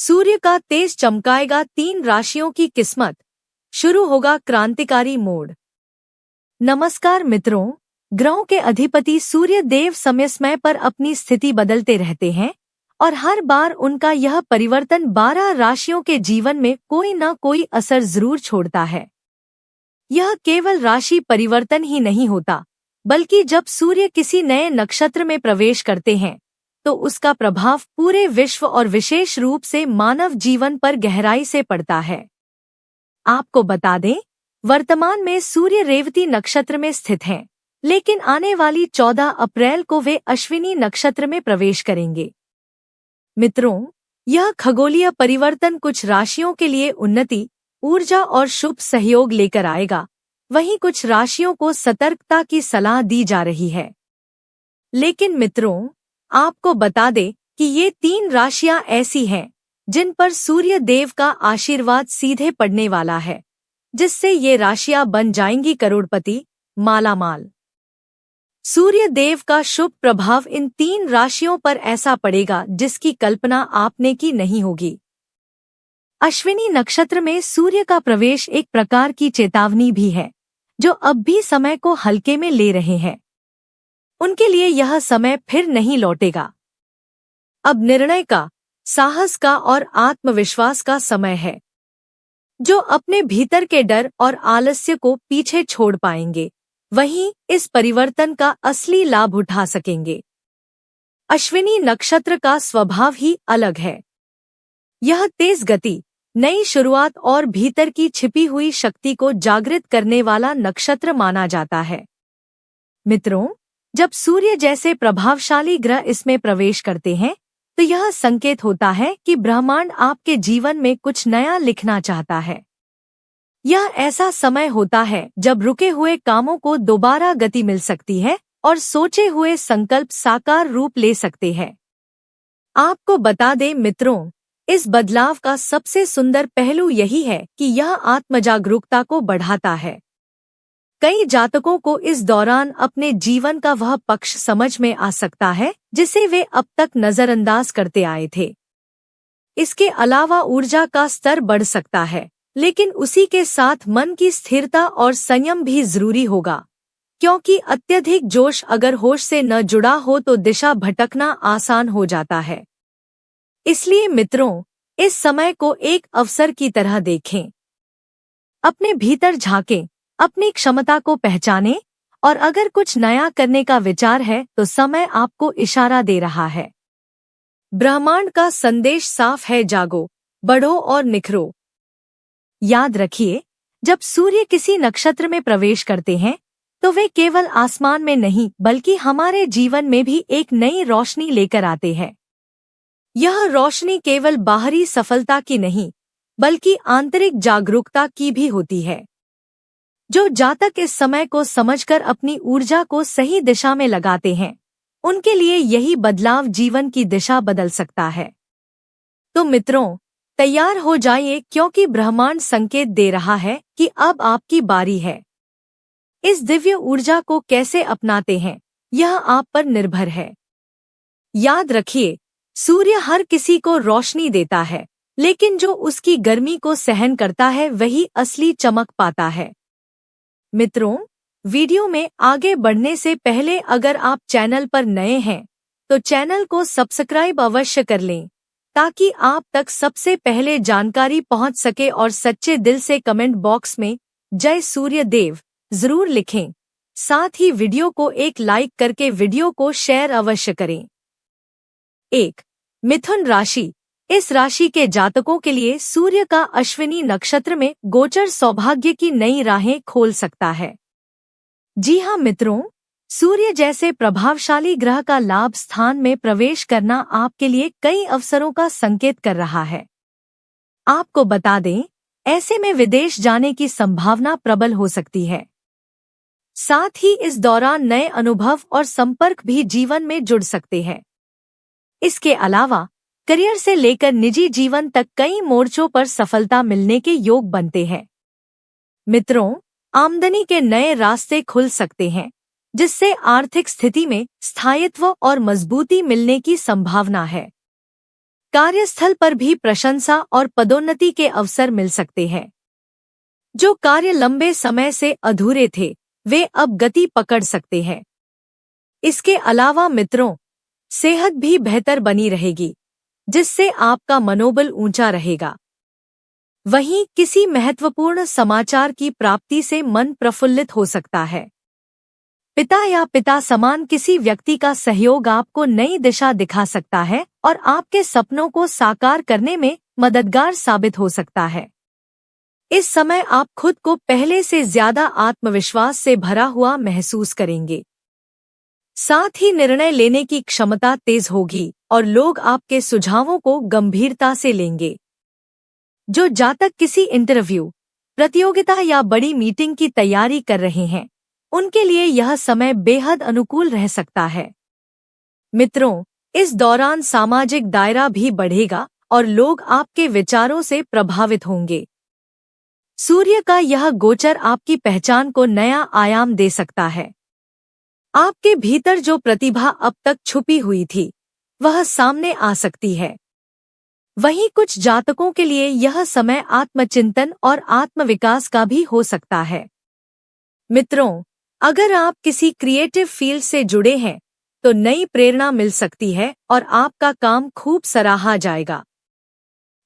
सूर्य का तेज चमकाएगा 3 राशियों की किस्मत, शुरू होगा क्रांतिकारी मोड़। नमस्कार मित्रों, ग्रहों के अधिपति सूर्य देव समय समय पर अपनी स्थिति बदलते रहते हैं और हर बार उनका यह परिवर्तन 12 राशियों के जीवन में कोई न कोई असर जरूर छोड़ता है। यह केवल राशि परिवर्तन ही नहीं होता, बल्कि जब सूर्य किसी नए नक्षत्र में प्रवेश करते हैं तो उसका प्रभाव पूरे विश्व और विशेष रूप से मानव जीवन पर गहराई से पड़ता है। आपको बता दें, वर्तमान में सूर्य रेवती नक्षत्र में स्थित हैं, लेकिन आने वाली 14 अप्रैल को वे अश्विनी नक्षत्र में प्रवेश करेंगे। मित्रों, यह खगोलीय परिवर्तन कुछ राशियों के लिए उन्नति, ऊर्जा और शुभ सहयोग लेकर आएगा, वहीं कुछ राशियों को सतर्कता की सलाह दी जा रही है। लेकिन मित्रों, आपको बता दें कि ये 3 राशियां ऐसी हैं जिन पर सूर्य देव का आशीर्वाद सीधे पड़ने वाला है, जिससे ये राशियां बन जाएंगी करोड़पति, मालामाल। सूर्य देव का शुभ प्रभाव इन 3 राशियों पर ऐसा पड़ेगा जिसकी कल्पना आपने की नहीं होगी। अश्विनी नक्षत्र में सूर्य का प्रवेश एक प्रकार की चेतावनी भी है, जो अब भी समय को हल्के में ले रहे हैं। उनके लिए यह समय फिर नहीं लौटेगा। अब निर्णय का, साहस का और आत्मविश्वास का समय है। जो अपने भीतर के डर और आलस्य को पीछे छोड़ पाएंगे, वहीं इस परिवर्तन का असली लाभ उठा सकेंगे। अश्विनी नक्षत्र का स्वभाव ही अलग है। यह तेज गति, नई शुरुआत और भीतर की छिपी हुई शक्ति को जागृत करने वाला नक्षत्र माना जाता है। मित्रों, जब सूर्य जैसे प्रभावशाली ग्रह इसमें प्रवेश करते हैं तो यह संकेत होता है कि ब्रह्मांड आपके जीवन में कुछ नया लिखना चाहता है। यह ऐसा समय होता है जब रुके हुए कामों को दोबारा गति मिल सकती है और सोचे हुए संकल्प साकार रूप ले सकते हैं। आपको बता दें मित्रों, इस बदलाव का सबसे सुंदर पहलू यही है कि यह आत्मजागरूकता को बढ़ाता है। कई जातकों को इस दौरान अपने जीवन का वह पक्ष समझ में आ सकता है जिसे वे अब तक नजरअंदाज करते आए थे। इसके अलावा ऊर्जा का स्तर बढ़ सकता है, लेकिन उसी के साथ मन की स्थिरता और संयम भी जरूरी होगा, क्योंकि अत्यधिक जोश अगर होश से न जुड़ा हो तो दिशा भटकना आसान हो जाता है। इसलिए मित्रों, इस समय को एक अवसर की तरह देखें। अपने भीतर झांकें, अपनी क्षमता को पहचानें और अगर कुछ नया करने का विचार है तो समय आपको इशारा दे रहा है। ब्रह्मांड का संदेश साफ है, जागो, बढ़ो और निखरो। याद रखिए, जब सूर्य किसी नक्षत्र में प्रवेश करते हैं तो वे केवल आसमान में नहीं बल्कि हमारे जीवन में भी एक नई रोशनी लेकर आते हैं। यह रोशनी केवल बाहरी सफलता की नहीं बल्कि आंतरिक जागरूकता की भी होती है। जो जातक इस समय को समझकर अपनी ऊर्जा को सही दिशा में लगाते हैं, उनके लिए यही बदलाव जीवन की दिशा बदल सकता है। तो मित्रों, तैयार हो जाइए, क्योंकि ब्रह्मांड संकेत दे रहा है कि अब आपकी बारी है। इस दिव्य ऊर्जा को कैसे अपनाते हैं, यह आप पर निर्भर है। याद रखिए, सूर्य हर किसी को रोशनी देता है, लेकिन जो उसकी गर्मी को सहन करता है वही असली चमक पाता है। मित्रों, वीडियो में आगे बढ़ने से पहले अगर आप चैनल पर नए हैं तो चैनल को सब्सक्राइब अवश्य कर लें, ताकि आप तक सबसे पहले जानकारी पहुंच सके और सच्चे दिल से कमेंट बॉक्स में जय सूर्य देव जरूर लिखें। साथ ही वीडियो को एक लाइक करके वीडियो को शेयर अवश्य करें। 1. मिथुन राशि। इस राशि के जातकों के लिए सूर्य का अश्विनी नक्षत्र में गोचर सौभाग्य की नई राहें खोल सकता है। जी हाँ मित्रों, सूर्य जैसे प्रभावशाली ग्रह का लाभ स्थान में प्रवेश करना आपके लिए कई अवसरों का संकेत कर रहा है। आपको बता दें, ऐसे में विदेश जाने की संभावना प्रबल हो सकती है। साथ ही इस दौरान नए अनुभव और संपर्क भी जीवन में जुड़ सकते हैं। इसके अलावा करियर से लेकर निजी जीवन तक कई मोर्चों पर सफलता मिलने के योग बनते हैं। मित्रों, आमदनी के नए रास्ते खुल सकते हैं, जिससे आर्थिक स्थिति में स्थायित्व और मजबूती मिलने की संभावना है। कार्यस्थल पर भी प्रशंसा और पदोन्नति के अवसर मिल सकते हैं। जो कार्य लंबे समय से अधूरे थे, वे अब गति पकड़ सकते हैं। इसके अलावा मित्रों, सेहत भी बेहतर बनी रहेगी, जिससे आपका मनोबल ऊंचा रहेगा। वहीं किसी महत्वपूर्ण समाचार की प्राप्ति से मन प्रफुल्लित हो सकता है। पिता या पिता समान किसी व्यक्ति का सहयोग आपको नई दिशा दिखा सकता है और आपके सपनों को साकार करने में मददगार साबित हो सकता है। इस समय आप खुद को पहले से ज्यादा आत्मविश्वास से भरा हुआ महसूस करेंगे। साथ ही निर्णय लेने की क्षमता तेज होगी और लोग आपके सुझावों को गंभीरता से लेंगे। जो जातक किसी इंटरव्यू, प्रतियोगिता या बड़ी मीटिंग की तैयारी कर रहे हैं, उनके लिए यह समय बेहद अनुकूल रह सकता है। मित्रों, इस दौरान सामाजिक दायरा भी बढ़ेगा और लोग आपके विचारों से प्रभावित होंगे। सूर्य का यह गोचर आपकी पहचान को नया आयाम दे सकता है। आपके भीतर जो प्रतिभा अब तक छुपी हुई थी, वह सामने आ सकती है। वहीं कुछ जातकों के लिए यह समय आत्मचिंतन और आत्मविकास का भी हो सकता है। मित्रों, अगर आप किसी क्रिएटिव फील्ड से जुड़े हैं, तो नई प्रेरणा मिल सकती है और आपका काम खूब सराहा जाएगा।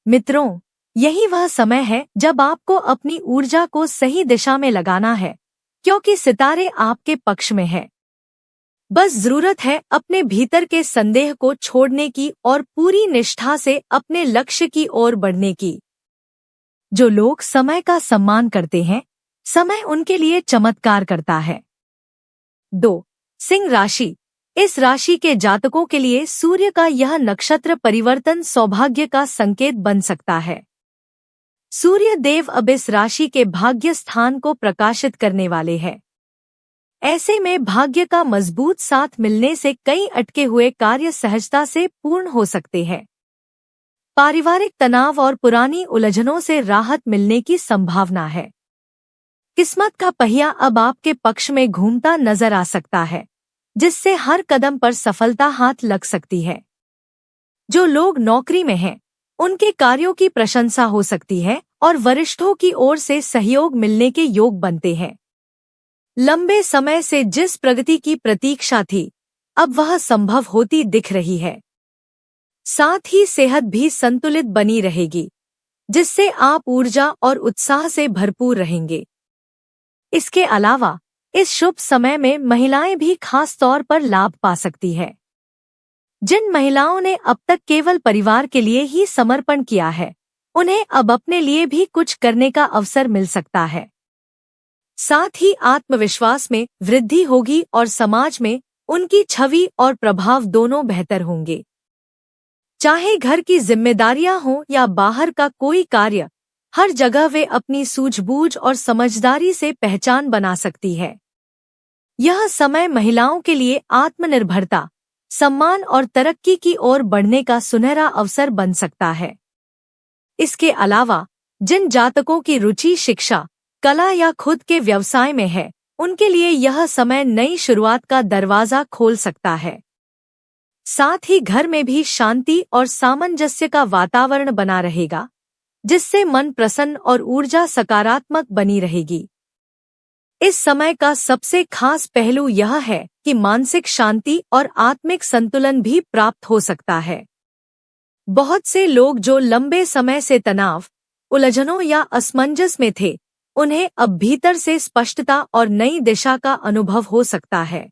मित्रों, यही वह समय है जब आपको अपनी ऊर्जा को सही दिशा में लगाना है, क्योंकि सितारे आपके पक्ष में हैं। बस जरूरत है अपने भीतर के संदेह को छोड़ने की और पूरी निष्ठा से अपने लक्ष्य की ओर बढ़ने की। जो लोग समय का सम्मान करते हैं, समय उनके लिए चमत्कार करता है। 2. सिंह राशि। इस राशि के जातकों के लिए सूर्य का यह नक्षत्र परिवर्तन सौभाग्य का संकेत बन सकता है। सूर्य देव अब इस राशि के भाग्य स्थान को प्रकाशित करने वाले हैं। ऐसे में भाग्य का मजबूत साथ मिलने से कई अटके हुए कार्य सहजता से पूर्ण हो सकते हैं। पारिवारिक तनाव और पुरानी उलझनों से राहत मिलने की संभावना है। किस्मत का पहिया अब आपके पक्ष में घूमता नजर आ सकता है, जिससे हर कदम पर सफलता हाथ लग सकती है। जो लोग नौकरी में हैं, उनके कार्यों की प्रशंसा हो सकती है और वरिष्ठों की ओर से सहयोग मिलने के योग बनते हैं। लंबे समय से जिस प्रगति की प्रतीक्षा थी, अब वह संभव होती दिख रही है। साथ ही सेहत भी संतुलित बनी रहेगी, जिससे आप ऊर्जा और उत्साह से भरपूर रहेंगे। इसके अलावा इस शुभ समय में महिलाएं भी खास तौर पर लाभ पा सकती है। जिन महिलाओं ने अब तक केवल परिवार के लिए ही समर्पण किया है, उन्हें अब अपने लिए भी कुछ करने का अवसर मिल सकता है। साथ ही आत्मविश्वास में वृद्धि होगी और समाज में उनकी छवि और प्रभाव दोनों बेहतर होंगे। चाहे घर की जिम्मेदारियां हों या बाहर का कोई कार्य, हर जगह वे अपनी सूझबूझ और समझदारी से पहचान बना सकती है। यह समय महिलाओं के लिए आत्मनिर्भरता, सम्मान और तरक्की की ओर बढ़ने का सुनहरा अवसर बन सकता है। इसके अलावा जिन जातकों की रुचि शिक्षा, कला या खुद के व्यवसाय में है, उनके लिए यह समय नई शुरुआत का दरवाजा खोल सकता है। साथ ही घर में भी शांति और सामंजस्य का वातावरण बना रहेगा, जिससे मन प्रसन्न और ऊर्जा सकारात्मक बनी रहेगी। इस समय का सबसे खास पहलू यह है कि मानसिक शांति और आत्मिक संतुलन भी प्राप्त हो सकता है। बहुत से लोग जो लंबे समय से तनाव, उलझनों या असमंजस में थे, उन्हें अब भीतर से स्पष्टता और नई दिशा का अनुभव हो सकता है।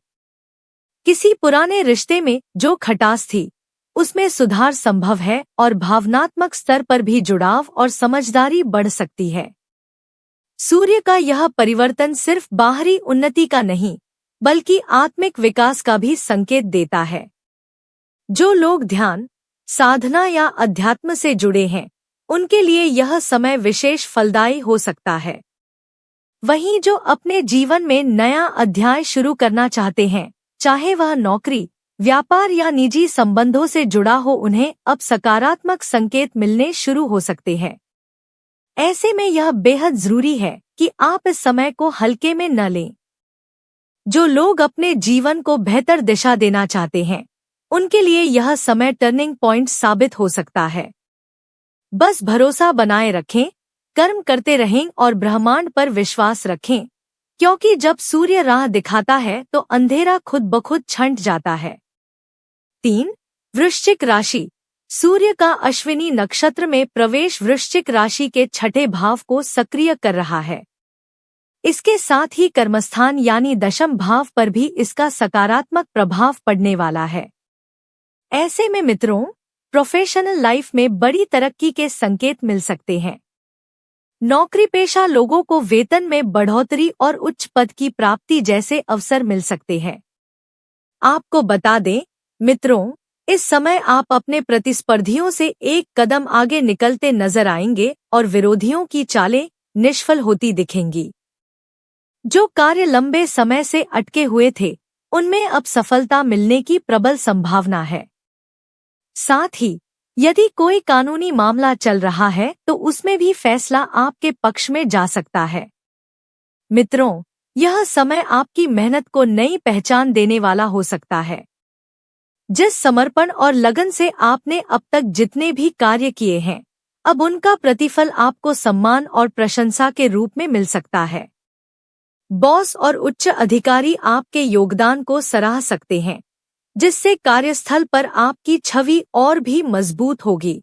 किसी पुराने रिश्ते में जो खटास थी, उसमें सुधार संभव है और भावनात्मक स्तर पर भी जुड़ाव और समझदारी बढ़ सकती है। सूर्य का यह परिवर्तन सिर्फ बाहरी उन्नति का नहीं, बल्कि आत्मिक विकास का भी संकेत देता है। जो लोग ध्यान, साधना या अध्यात्म से जुड़े हैं, उनके लिए यह समय विशेष फलदायी हो सकता है। वहीं जो अपने जीवन में नया अध्याय शुरू करना चाहते हैं, चाहे वह नौकरी, व्यापार या निजी संबंधों से जुड़ा हो, उन्हें अब सकारात्मक संकेत मिलने शुरू हो सकते हैं। ऐसे में यह बेहद जरूरी है कि आप इस समय को हल्के में न लें। जो लोग अपने जीवन को बेहतर दिशा देना चाहते हैं, उनके लिए यह समय टर्निंग पॉइंट साबित हो सकता है। बस भरोसा बनाए रखें, कर्म करते रहें और ब्रह्मांड पर विश्वास रखें, क्योंकि जब सूर्य राह दिखाता है तो अंधेरा खुद ब खुद छंट जाता है। 3. वृश्चिक राशि। सूर्य का अश्विनी नक्षत्र में प्रवेश वृश्चिक राशि के छठे भाव को सक्रिय कर रहा है। इसके साथ ही कर्मस्थान यानी दशम भाव पर भी इसका सकारात्मक प्रभाव पड़ने वाला है। ऐसे में मित्रों, प्रोफेशनल लाइफ में बड़ी तरक्की के संकेत मिल सकते हैं। नौकरी पेशा लोगों को वेतन में बढ़ोतरी और उच्च पद की प्राप्ति जैसे अवसर मिल सकते हैं। आपको बता दें मित्रों, इस समय आप अपने प्रतिस्पर्धियों से एक कदम आगे निकलते नजर आएंगे और विरोधियों की चालें निष्फल होती दिखेंगी। जो कार्य लंबे समय से अटके हुए थे, उनमें अब सफलता मिलने की प्रबल संभावना है। साथ ही यदि कोई कानूनी मामला चल रहा है तो उसमें भी फैसला आपके पक्ष में जा सकता है। मित्रों, यह समय आपकी मेहनत को नई पहचान देने वाला हो सकता है। जिस समर्पण और लगन से आपने अब तक जितने भी कार्य किए हैं, अब उनका प्रतिफल आपको सम्मान और प्रशंसा के रूप में मिल सकता है। बॉस और उच्च अधिकारी आपके योगदान को सराह सकते हैं, जिससे कार्यस्थल पर आपकी छवि और भी मजबूत होगी।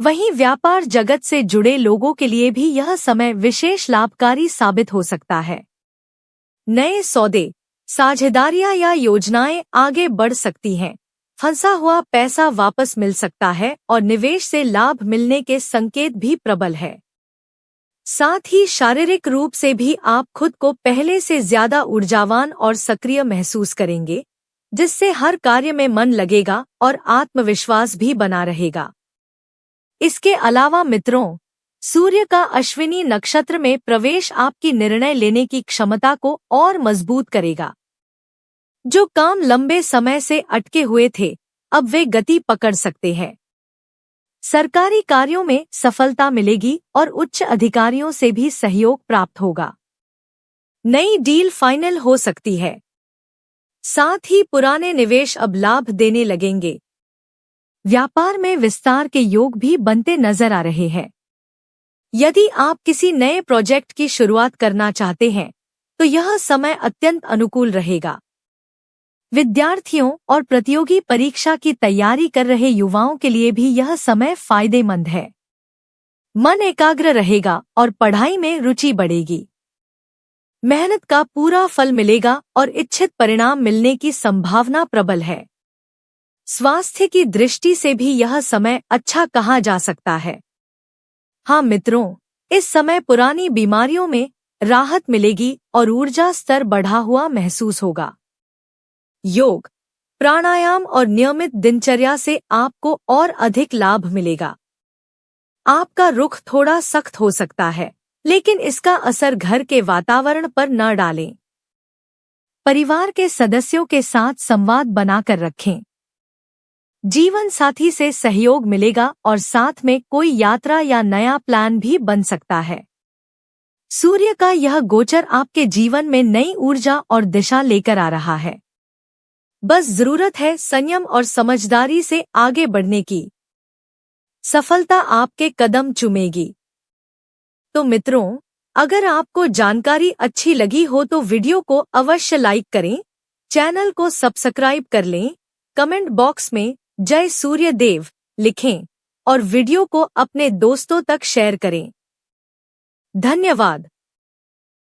वहीं व्यापार जगत से जुड़े लोगों के लिए भी यह समय विशेष लाभकारी साबित हो सकता है। नए सौदे, साझेदारियां या योजनाएं आगे बढ़ सकती हैं। फंसा हुआ पैसा वापस मिल सकता है और निवेश से लाभ मिलने के संकेत भी प्रबल है। साथ ही शारीरिक रूप से भी आप खुद को पहले से ज्यादा ऊर्जावान और सक्रिय महसूस करेंगे, जिससे हर कार्य में मन लगेगा और आत्मविश्वास भी बना रहेगा। इसके अलावा मित्रों, सूर्य का अश्विनी नक्षत्र में प्रवेश आपकी निर्णय लेने की क्षमता को और मजबूत करेगा। जो काम लंबे समय से अटके हुए थे, अब वे गति पकड़ सकते हैं। सरकारी कार्यों में सफलता मिलेगी और उच्च अधिकारियों से भी सहयोग प्राप्त होगा। नई डील फाइनल हो सकती है। साथ ही पुराने निवेश अब लाभ देने लगेंगे। व्यापार में विस्तार के योग भी बनते नजर आ रहे हैं। यदि आप किसी नए प्रोजेक्ट की शुरुआत करना चाहते हैं, तो यह समय अत्यंत अनुकूल रहेगा। विद्यार्थियों और प्रतियोगी परीक्षा की तैयारी कर रहे युवाओं के लिए भी यह समय फायदेमंद है। मन एकाग्र रहेगा और पढ़ाई में रुचि बढ़ेगी। मेहनत का पूरा फल मिलेगा और इच्छित परिणाम मिलने की संभावना प्रबल है। स्वास्थ्य की दृष्टि से भी यह समय अच्छा कहा जा सकता है। हाँ मित्रों, इस समय पुरानी बीमारियों में राहत मिलेगी और ऊर्जा स्तर बढ़ा हुआ महसूस होगा। योग, प्राणायाम और नियमित दिनचर्या से आपको और अधिक लाभ मिलेगा। आपका रुख थोड़ा सख्त हो सकता है, लेकिन इसका असर घर के वातावरण पर न डालें। परिवार के सदस्यों के साथ संवाद बनाकर रखें। जीवन साथी से सहयोग मिलेगा और साथ में कोई यात्रा या नया प्लान भी बन सकता है। सूर्य का यह गोचर आपके जीवन में नई ऊर्जा और दिशा लेकर आ रहा है। बस जरूरत है संयम और समझदारी से आगे बढ़ने की। सफलता आपके कदम चूमेगी। तो मित्रों, अगर आपको जानकारी अच्छी लगी हो तो वीडियो को अवश्य लाइक करें, चैनल को सब्सक्राइब कर लें, कमेंट बॉक्स में जय सूर्य देव लिखें और वीडियो को अपने दोस्तों तक शेयर करें। धन्यवाद।